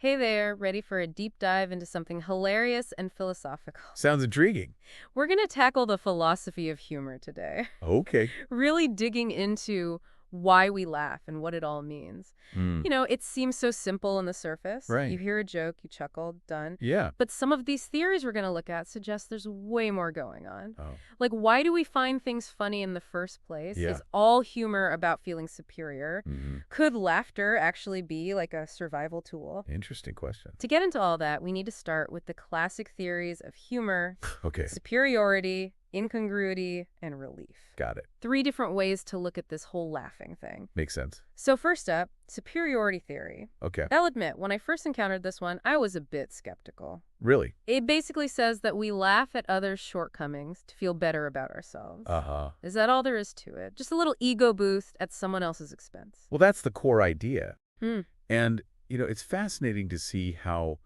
Hey there, ready for a deep dive into something hilarious and philosophical. Sounds intriguing. We're going to tackle the philosophy of humor today, Okay. really digging into why we laugh and what it all means. Hmm. It seems so simple on the surface. You Right. hear a joke, you chuckle, done. Yeah. But some of these theories we're going to look at suggest there's way more going on. Oh. Like, why do we find things funny in the first place? Yeah. Is all humor about feeling superior? Hmm. Could laughter actually be like a survival tool? Interesting question. To get into all that, we need to start with the classic theories of humor, Okay. superiority, incongruity, and relief. Got it. 3 different ways to look at this whole laughing thing. Makes sense. So first up, superiority theory. Okay. I'll admit, when I first encountered this one, I was a bit skeptical. Really? It basically says that we laugh at others' shortcomings to feel better about ourselves. Uh-huh. Is that all there is to it? Just a little ego boost at someone else's expense. Well, that's the core idea. Hmm. And, it's fascinating to see how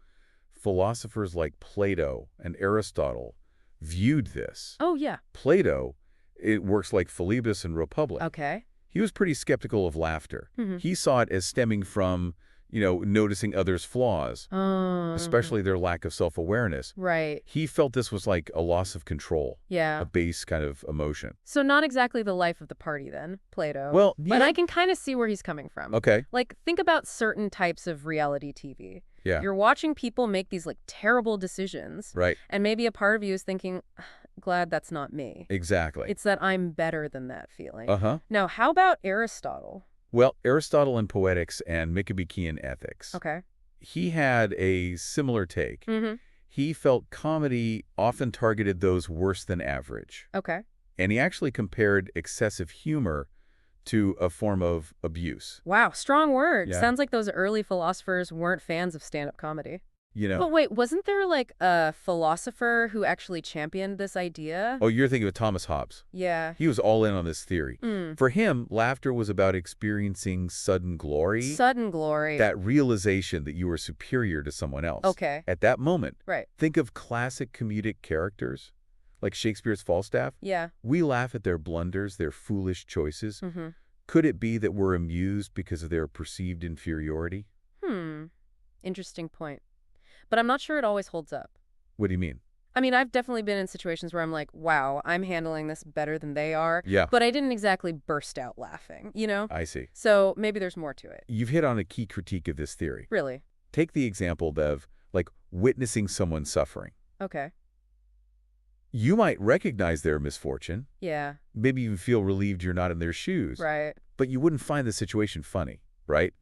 philosophers like Plato and Aristotle viewed this. Oh, yeah. Plato, it works like Philebus in Republic. Okay. He was pretty skeptical of laughter. Mhm. He saw it as stemming from, noticing others' flaws, especially their lack of self-awareness. Right. He felt this was like a loss of control, Yeah. a base kind of emotion. So not exactly the life of the party then, Plato. Well, But yeah. I can kind of see where he's coming from. Okay, Like, think about certain types of reality TV. yeah, You're watching people make these, terrible decisions. right, And maybe a part of you is thinking, glad that's not me. exactly. It's that I'm better than that feeling. Uh-huh. Now, how about Aristotle? Well, Aristotle in Poetics and Nicomachean Ethics, Okay. he had a similar take. Mm-hmm. He felt comedy often targeted those worse than average. Okay. And he actually compared excessive humor to a form of abuse. Wow, strong word. Yeah. Sounds like those early philosophers weren't fans of stand-up comedy. But wait, wasn't there, a philosopher who actually championed this idea? Oh, you're thinking of Thomas Hobbes. Yeah. He was all in on this theory. Mm. For him, laughter was about experiencing sudden glory, Sudden glory. that realization that you were superior to someone else. Okay. At that moment, Right. think of classic comedic characters, like Shakespeare's Falstaff. Yeah. We laugh at their blunders, their foolish choices. Mm-hmm. Could it be that we're amused because of their perceived inferiority? Interesting point. But I'm not sure it always holds up. What do you mean? I mean, I've definitely been in situations where I'm like, wow, I'm handling this better than they are. Yeah, But I didn't exactly burst out laughing, I see. So maybe there's more to it. You've hit on a key critique of this theory. Really? Take the example, Bev, like witnessing someone suffering. Okay. You might recognize their misfortune, Yeah. maybe even feel relieved you're not in their shoes, Right. but you wouldn't find the situation funny, right?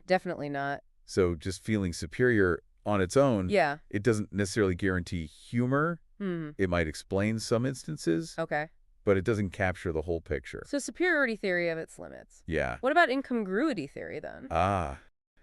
Definitely not. So just feeling superior on its own, Yeah. it doesn't necessarily guarantee humor. Hmm. It might explain some instances, Okay. but it doesn't capture the whole picture. So superiority theory of its limits. Yeah. What about incongruity theory then? Ah,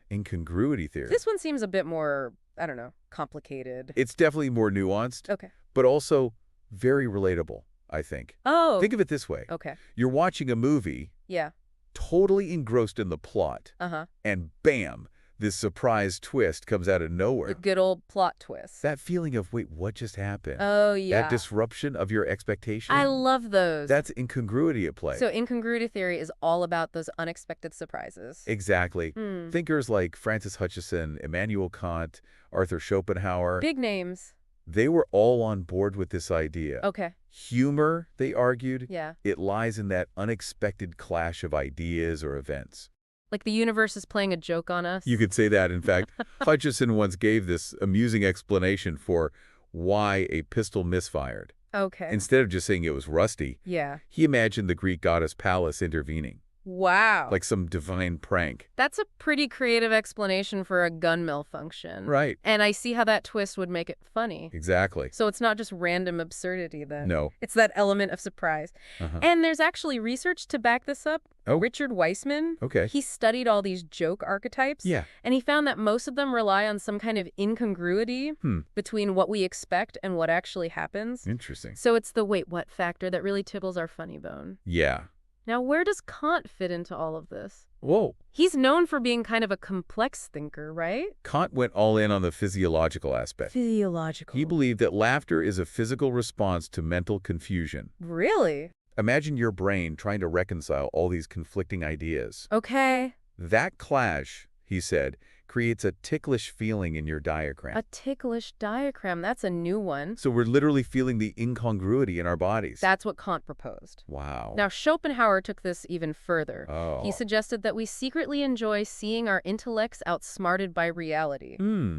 incongruity theory. This one seems a bit more, I don't know, complicated. It's definitely more nuanced, Okay. but also very relatable, I think. Oh. Think of it this way. Okay. You're watching a movie, Yeah. totally engrossed in the plot, Uh-huh. and bam, this surprise twist comes out of The nowhere. good old plot twist. That feeling of, wait, what just happened? Oh, yeah. That disruption of your expectation? I love those. That's incongruity at play. So incongruity theory is all about those unexpected surprises. Exactly. Hmm. Thinkers like Francis Hutcheson, Immanuel Kant, Arthur Schopenhauer, Big names. they were all on board with this idea. Okay. Humor, they argued, Yeah. it lies in that unexpected clash of ideas or events. Like the universe is playing a joke on us. You could say that. In fact, Hutcheson once gave this amusing explanation for why a pistol misfired. Okay. Instead of just saying it was rusty, Yeah. he imagined the Greek goddess Pallas intervening, Wow. like some divine prank. That's a pretty creative explanation for a gun malfunction. Right. And I see how that twist would make it funny. Exactly. So it's not just random absurdity then. No. It's that element of surprise. Uh-huh. And there's actually research to back this up. Oh. Richard Weissman. Okay. He studied all these joke archetypes. Yeah. And he found that most of them rely on some kind of incongruity between what we expect and what actually happens. Interesting. So it's the wait, what factor that really tickles our funny bone. Yeah. Now, where does Kant fit into all of this? Whoa. He's known for being kind of a complex thinker, right? Kant went all in on the physiological aspect. Physiological. He believed that laughter is a physical response to mental confusion. Really? Imagine your brain trying to reconcile all these conflicting ideas. Okay. That clash, he said, creates a ticklish feeling in your diaphragm. A ticklish diaphragm. That's a new one. So we're literally feeling the incongruity in our bodies. That's what Kant proposed. Wow. Now, Schopenhauer took this even further. Oh. He suggested that we secretly enjoy seeing our intellects outsmarted by reality.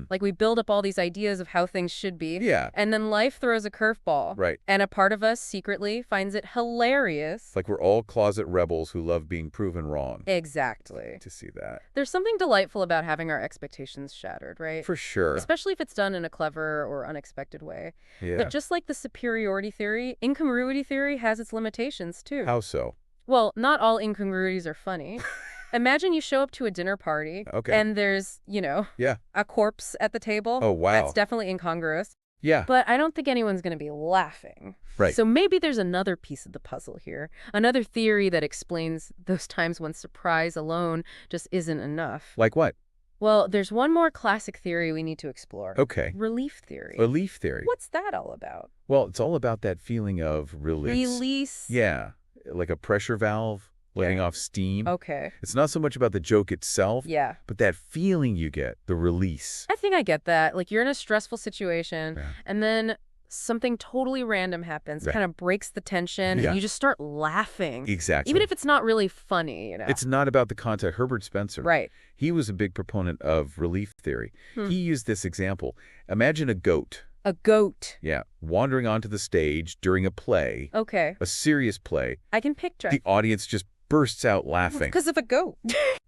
Like we build up all these ideas of how things should be. Yeah. And then life throws a curveball. Right. And a part of us secretly finds it hilarious. It's like we're all closet rebels who love being proven wrong. Exactly. To see that. There's something delightful about having our expectations shattered, right? For sure. Especially if it's done in a clever or unexpected way. Yeah. But just like the superiority theory, incongruity theory has its limitations too. How so? Well, not all incongruities are funny. Imagine you show up to a dinner party and there's, a corpse at the table. Oh, wow. That's definitely incongruous. Yeah. But I don't think anyone's going to be laughing. Right. So maybe there's another piece of the puzzle here, another theory that explains those times when surprise alone just isn't enough. Like what? Well, there's one more classic theory we need to explore. Okay. Relief theory. Relief theory. What's that all about? Well, it's all about that feeling of release. Release? Yeah. Like a pressure valve letting off steam. Okay. It's not so much about the joke itself, but that feeling you get, the release. I think I get that. Like you're in a stressful situation and then something totally random happens, kind of breaks the tension, and you just start laughing. Exactly. Even if it's not really funny, It's not about the content. Herbert Spencer. Right. He was a big proponent of relief theory. He used this example. Imagine a goat. A goat. Yeah. Wandering onto the stage during a play. Okay. A serious play. I can picture. The audience just bursts out laughing. Because of a goat.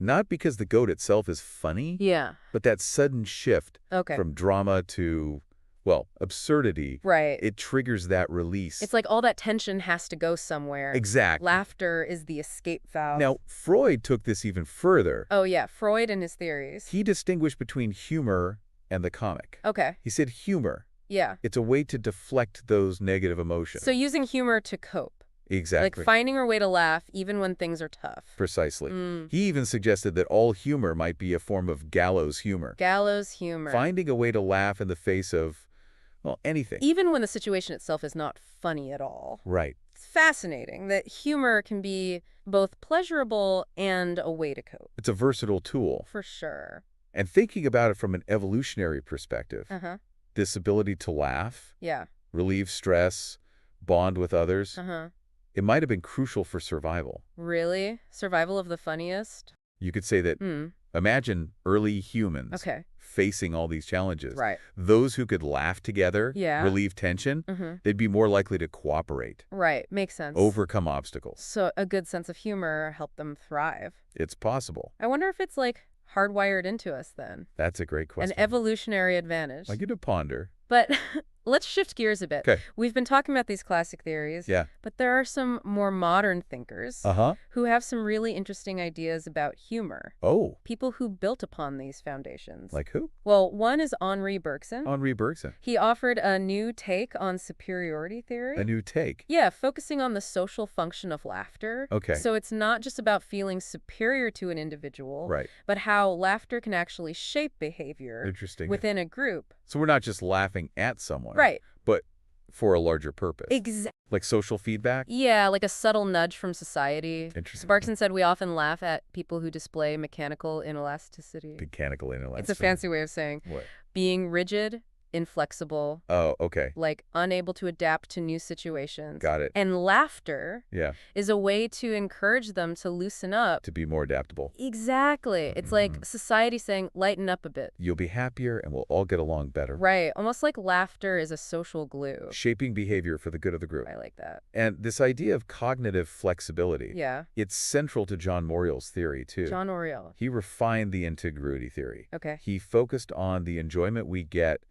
Not because the goat itself is funny. Yeah. But that sudden shift from drama to, well, absurdity. Right. It triggers that release. It's like all that tension has to go somewhere. Exactly. Laughter is the escape valve. Now, Freud took this even further. Oh, yeah. Freud and his theories. He distinguished between humor and the comic. Okay. He said humor. Yeah. It's a way to deflect those negative emotions. So using humor to cope. Exactly. Like finding a way to laugh even when things are tough. Precisely. He even suggested that all humor might be a form of gallows humor. Gallows humor. Finding a way to laugh in the face of, well, anything. Even when the situation itself is not funny at all. Right. It's fascinating that humor can be both pleasurable and a way to cope. It's a versatile tool. For sure. And thinking about it from an evolutionary perspective, this ability to laugh, relieve stress, bond with others, it might have been crucial for survival. Really? Survival of the funniest? You could say that, imagine early humans facing all these challenges. Right. Those who could laugh together, relieve tension, they'd be more likely to cooperate. Right. Makes sense. Overcome obstacles. So a good sense of humor helped them thrive. It's possible. I wonder if it's like hardwired into us then. That's a great question. An evolutionary advantage. I get to ponder. But let's shift gears a bit. Okay. We've been talking about these classic theories. Yeah. But there are some more modern thinkers who have some really interesting ideas about humor. Oh. People who built upon these foundations. Like who? Well, one is Henri Bergson. Henri Bergson. He offered a new take on superiority theory. A new take? Yeah, focusing on the social function of laughter. Okay. So it's not just about feeling superior to an individual, but how laughter can actually shape behavior within a group. So we're not just laughing at someone. Right. But for a larger purpose. Exactly. Like social feedback? Yeah, like a subtle nudge from society. Interesting. Bergson said we often laugh at people who display mechanical inelasticity. Mechanical inelasticity. It's a fancy way of saying what? Being rigid, inflexible. Oh, okay. Like unable to adapt to new situations. Got it. And laughter is a way to encourage them to loosen up. To be more adaptable. Exactly. It's like society saying, lighten up a bit. You'll be happier and we'll all get along better. Right. Almost like laughter is a social glue. Shaping behavior for the good of the group. I like that. And this idea of cognitive flexibility. Yeah. It's central to John Morial's theory, too. John Morial. He refined the incongruity theory. Okay. He focused on the enjoyment we get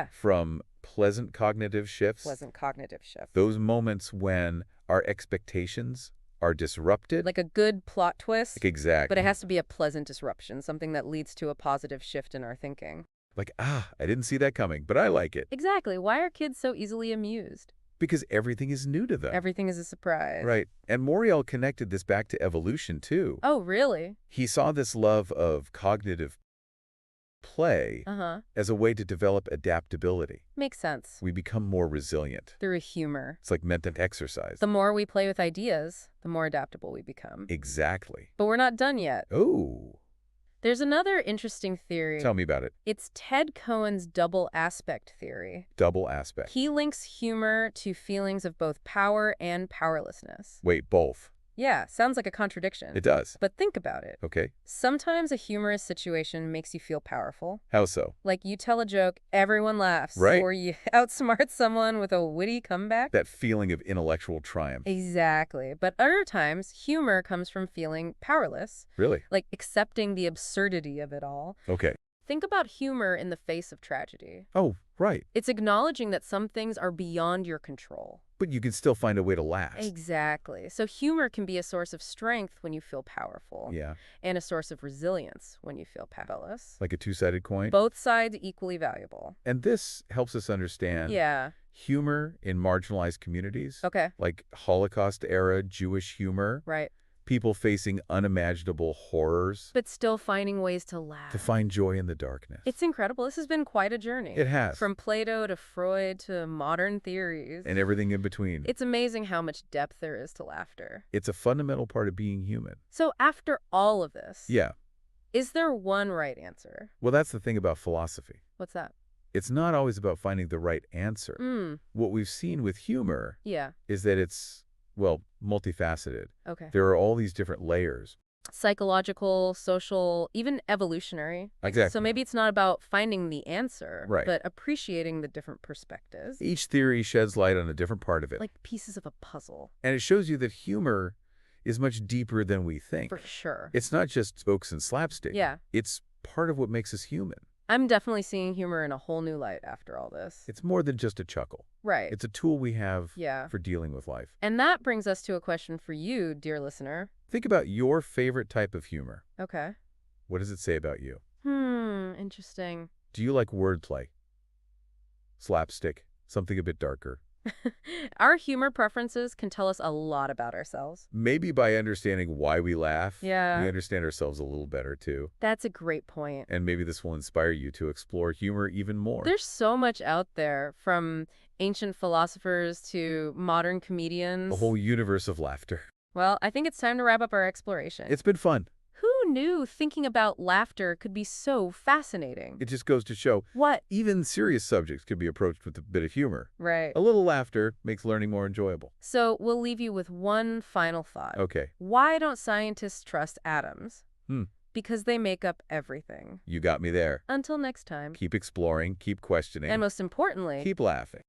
from pleasant cognitive shifts. Pleasant cognitive shift. Those moments when our expectations are disrupted. Like a good plot twist. Exactly. But it has to be a pleasant disruption, something that leads to a positive shift in our thinking. Like, I didn't see that coming, but I like it. Exactly. Why are kids so easily amused? Because everything is new to them. Everything is a surprise. Right. And Morial connected this back to evolution, too. Oh, really? He saw this love of cognitive play as a way to develop adaptability. Makes sense. We become more resilient. Through humor. It's like mental exercise. The more we play with ideas, the more adaptable we become. Exactly. But we're not done yet. Oh. There's another interesting theory. Tell me about it. It's Ted Cohen's double aspect theory. Double aspect. He links humor to feelings of both power and powerlessness. Wait, both? Yeah, sounds like a contradiction. It does. But think about it. Okay. Sometimes a humorous situation makes you feel powerful. How so? Like you tell a joke, everyone laughs. Right. Or you outsmart someone with a witty comeback. That feeling of intellectual triumph. Exactly. But other times, humor comes from feeling powerless. Really? Like accepting the absurdity of it all. Okay. Think about humor in the face of tragedy. Oh, right. It's acknowledging that some things are beyond your control. But you can still find a way to laugh. Exactly. So humor can be a source of strength when you feel powerful. Yeah. And a source of resilience when you feel powerless. Like a two-sided coin? Both sides equally valuable. And this helps us understand humor in marginalized communities. Okay. Like Holocaust-era Jewish humor. Right. People facing unimaginable horrors. But still finding ways to laugh. To find joy in the darkness. It's incredible. This has been quite a journey. It has. From Plato to Freud to modern theories. And everything in between. It's amazing how much depth there is to laughter. It's a fundamental part of being human. So after all of this, yeah, is there one right answer? Well, that's the thing about philosophy. What's that? It's not always about finding the right answer. What we've seen with humor is that it's, well, multifaceted. Okay. There are all these different layers. Psychological, social, even evolutionary. Exactly. So maybe it's not about finding the answer, right, but appreciating the different perspectives. Each theory sheds light on a different part of it. Like pieces of a puzzle. And it shows you that humor is much deeper than we think. For sure. It's not just jokes and slapstick. Yeah. It's part of what makes us human. I'm definitely seeing humor in a whole new light after all this. It's more than just a chuckle. Right. It's a tool we have for dealing with life. And that brings us to a question for you, dear listener. Think about your favorite type of humor. Okay. What does it say about you? Interesting. Do you like wordplay? Slapstick? Something a bit darker? Our humor preferences can tell us a lot about ourselves. Maybe by understanding why we laugh, we Yeah. understand ourselves a little better, too. That's a great point. And maybe this will inspire you to explore humor even more. There's so much out there, from ancient philosophers to modern comedians. A whole universe of laughter. Well, I think it's time to wrap up our exploration. It's been fun. Who knew thinking about laughter could be so fascinating? It just goes to show What? Even serious subjects could be approached with a bit of humor. Right. A little laughter makes learning more enjoyable. So we'll leave you with one final thought. Okay. Why don't scientists trust atoms? Hmm. Because they make up everything. You got me there. Until next time. Keep exploring, keep questioning. And most importantly, keep laughing.